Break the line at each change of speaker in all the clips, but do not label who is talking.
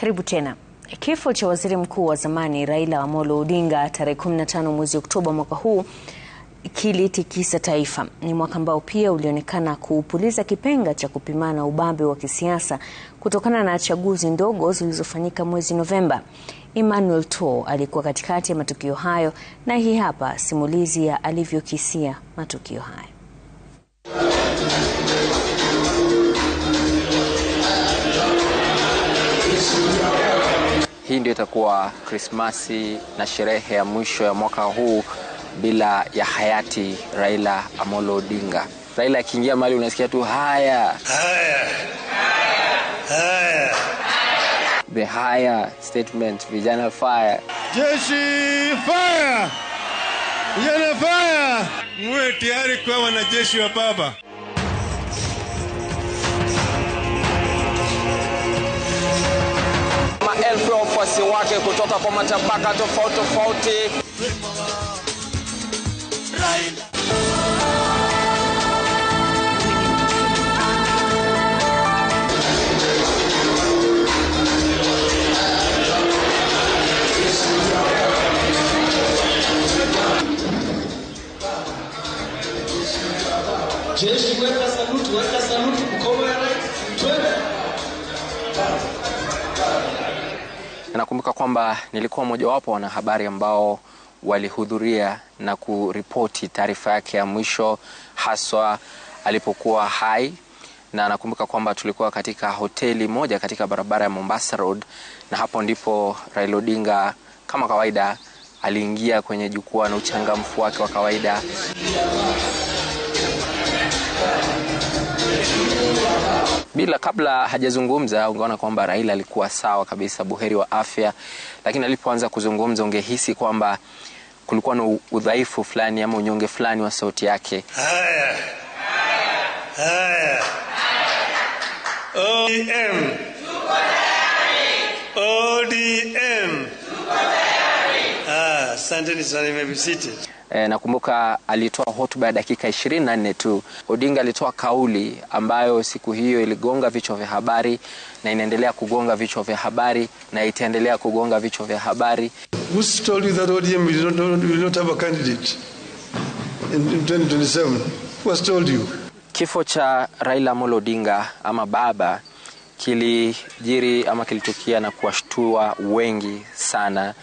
Karibu tena. Kifo cha waziri mkuu wa zamani Raila Amolo Odinga tarehe 15 mwezi Oktoba mwaka huu kilitikisa taifa. Ni mwaka ambao pia ulionekana kuupuliza kipenga cha kupimana ubabe wa kisiasa kutokana na chaguzi ndogo zilizofanyika mwezi Novemba. Emmanuel To alikuwa katikati ya matukio hayo, na hii hapa simulizi ya alivyokisia matukio hayo.
Hii ndio itakuwa Krismasi na sherehe ya mwisho ya mwaka huu bila ya hayati Raila Amolo Odinga. Raila akiingia mahali unasikia tu haya. The higher statement, vijana fire.
Jeshi fire! Vijana fire! Muwe tayari kwa wanajeshi wa baba.
Maelfu ya wafuasi wake kutoka kwa matabaka tofauti.
Jeshi weka saluti, mkono ya right, twende.
Nakumbuka kwamba nilikuwa mmojawapo wa wanahabari ambao walihudhuria na kuripoti taarifa yake ya mwisho, haswa alipokuwa hai. Na nakumbuka kwamba tulikuwa katika hoteli moja katika barabara ya Mombasa Road, na hapo ndipo Raila Odinga kama kawaida aliingia kwenye jukwaa na uchangamfu wake wa kawaida. Bila kabla hajazungumza ungeona kwamba Raila alikuwa sawa kabisa, buheri wa afya, lakini alipoanza kuzungumza ungehisi kwamba kulikuwa na udhaifu fulani ama unyonge fulani wa sauti yake.
Haya. ODM. Asante sana, you may be seated.
Nakumbuka alitoa hotuba ya dakika 24 tu. Odinga alitoa kauli ambayo siku hiyo iligonga vichwa vya habari na inaendelea kugonga vichwa vya habari na itaendelea kugonga vichwa vya habari.
Who told you that ODM will not have a candidate in 2027? Who has told you?
Kifo cha Raila Amolo Odinga ama baba kilijiri ama kilitukia na kuwashtua wengi sana.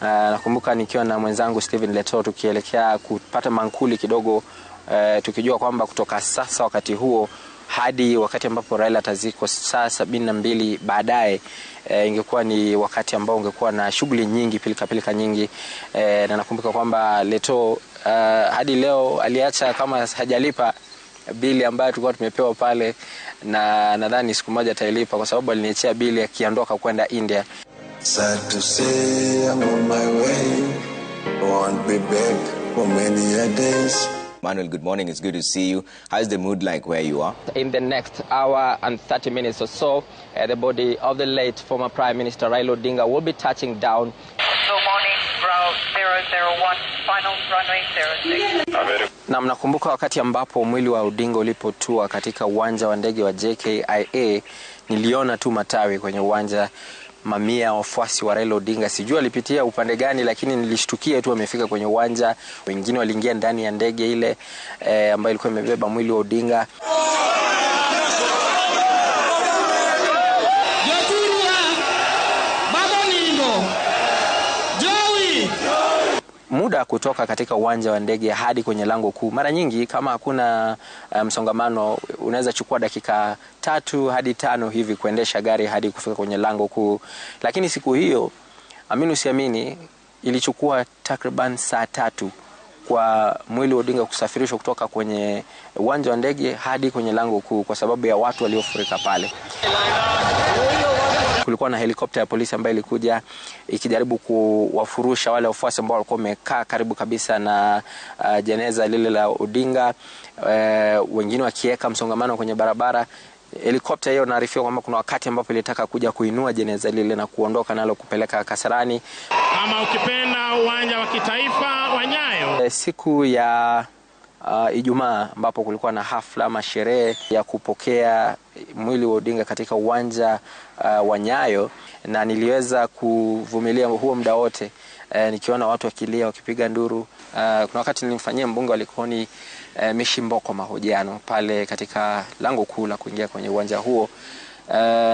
Nakumbuka nikiwa na mwenzangu Steven Leto tukielekea kupata mankuli kidogo, tukijua kwamba kutoka sasa wakati huo hadi wakati ambapo Raila atazikwa saa 72 baadaye, ingekuwa ni wakati ambao ungekuwa na shughuli nyingi, pilika nyingi. Na nakumbuka kwamba Leto hadi leo aliacha kama hajalipa bili ambayo tulikuwa tumepewa pale, na nadhani siku moja atailipa kwa sababu aliniachia bili akiondoka kwenda India.
Sad to say I'm on my way, won't be back for many days.
Manuel, good morning. It's good to see you. How's the mood like where you are?
In the next hour and 30 minutes or so, the body of the late former Prime Minister Raila Odinga will be touching down.
Good morning, route 001, final runway 06.
Na mnakumbuka wakati ambapo mwili wa Odinga ulipotua katika uwanja wa ndege wa JKIA, niliona tu matawi kwenye uwanja. Mamia ya wafuasi wa Raila Odinga, sijui alipitia upande gani, lakini nilishtukia tu amefika kwenye uwanja. Wengine waliingia ndani ya ndege ile ambayo ilikuwa imebeba mwili wa Odinga. Muda kutoka katika uwanja wa ndege hadi kwenye lango kuu, mara nyingi kama hakuna msongamano, unaweza chukua dakika 3 hadi 5 hivi kuendesha gari hadi kufika kwenye lango kuu. Lakini siku hiyo, amini usiamini, ilichukua takriban saa 3 kwa mwili wa Odinga kusafirishwa kutoka kwenye uwanja wa ndege hadi kwenye lango kuu kwa sababu ya watu waliofurika pale. Kulikuwa na helikopta ya polisi ambayo ilikuja ikijaribu kuwafurusha wale wafuasi ambao walikuwa wamekaa karibu kabisa na jeneza lile la Odinga, wengine wakiweka msongamano kwenye barabara. Helikopta hiyo naarifiwa kwamba kuna wakati ambapo ilitaka kuja kuinua jeneza lile na kuondoka nalo kupeleka Kasarani,
kama ukipenda uwanja wa kitaifa wa Nyayo.
Siku ya Ijumaa, ambapo kulikuwa na hafla ama sherehe ya kupokea mwili wa Odinga katika uwanja wa Nyayo, na niliweza kuvumilia huo muda wote nikiona watu wakilia, wakipiga nduru. Kuna wakati nilimfanyia mbunge wa Likoni Mishi Mboko mahojiano pale katika lango kuu la kuingia kwenye uwanja huo.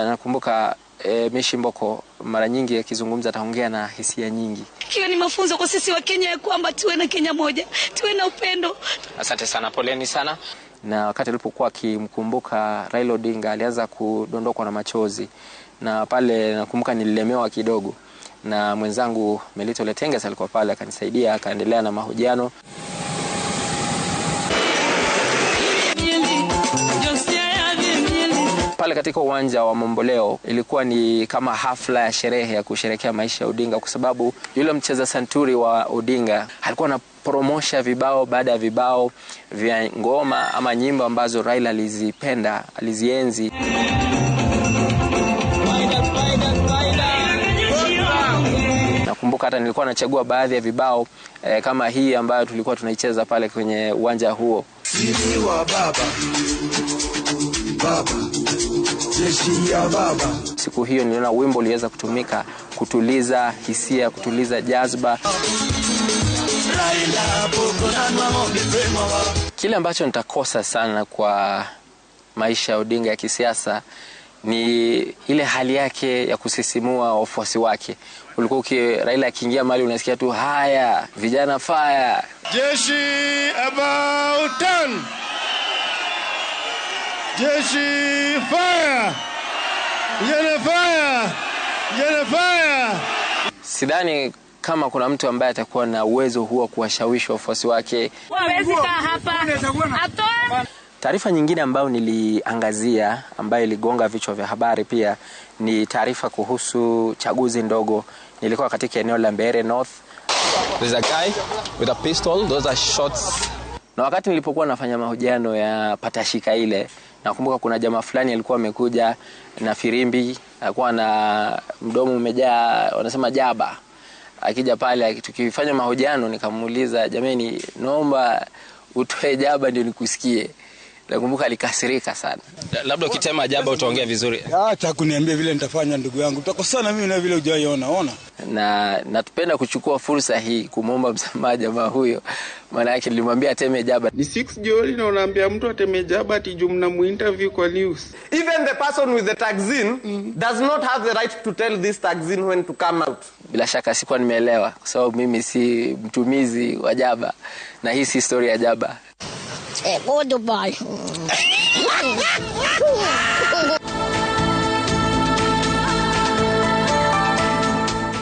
Nakumbuka Mishi Mboko mara nyingi akizungumza ataongea na hisia nyingi.
Hiyo ni mafunzo kwa sisi wa Kenya ya kwamba tuwe na Kenya moja, tuwe na upendo.
Asante sana, poleni sana. Na wakati alipokuwa akimkumbuka Raila Odinga alianza kudondokwa na machozi, na pale nakumbuka nililemewa kidogo, na mwenzangu Melito Letenges alikuwa pale akanisaidia, akaendelea na mahojiano. Pale katika uwanja wa Mamboleo ilikuwa ni kama hafla ya sherehe ya kusherehekea maisha ya Odinga, kwa sababu yule mcheza santuri wa Odinga alikuwa na promosha vibao baada ya vibao vya ngoma ama nyimbo ambazo Raila alizipenda, alizienzi. Nakumbuka hata nilikuwa nachagua baadhi ya vibao kama hii ambayo tulikuwa tunaicheza pale kwenye uwanja huo.
Sisi wa baba, baba, jeshi ya baba.
Siku hiyo niliona wimbo uliweza kutumika kutuliza hisia, kutuliza jazba. Kile ambacho nitakosa sana kwa maisha ya Odinga ya kisiasa ni ile hali yake ya kusisimua wafuasi wake. Ulikuwa Raila akiingia mahali unasikia tu haya, vijana fire.
Jeshi about turn. Jeshi fire. Vijana fire. Vijana fire.
Sidhani kama kuna mtu ambaye atakuwa na uwezo huo kuwashawishi wafuasi wake. Taarifa nyingine ambayo niliangazia ambayo iligonga vichwa vya habari pia ni taarifa kuhusu chaguzi ndogo. Nilikuwa katika eneo la Mbeere North.
There's a guy with a pistol, those are shots.
Na wakati nilipokuwa nafanya mahojiano ya Patashika ile, nakumbuka kuna jamaa fulani alikuwa amekuja na firimbi, alikuwa na mdomo umejaa wanasema jaba. Akija pale tukifanya mahojiano nikamuuliza, jameni naomba utoe jaba ndio nikusikie. Nakumbuka alikasirika sana.
Labda ukitema jaba utaongea vizuri.
Acha kuniambia vile nitafanya ndugu yangu. Utakosana mimi na vile hujaiona, ona.
Na natupenda kuchukua fursa hii kumuomba msamaha jamaa huyo. Maana yake nilimwambia ateme jaba.
Ni 6 jioni na unaambia mtu ateme jaba ati jumna muinterview kwa news.
Even the person with the taxin does not have the right to tell this taxin when to come out.
Bila shaka sikuwa nimeelewa kwa sababu mimi si mtumizi wa jaba na hii si story ya jaba.
Goodbye.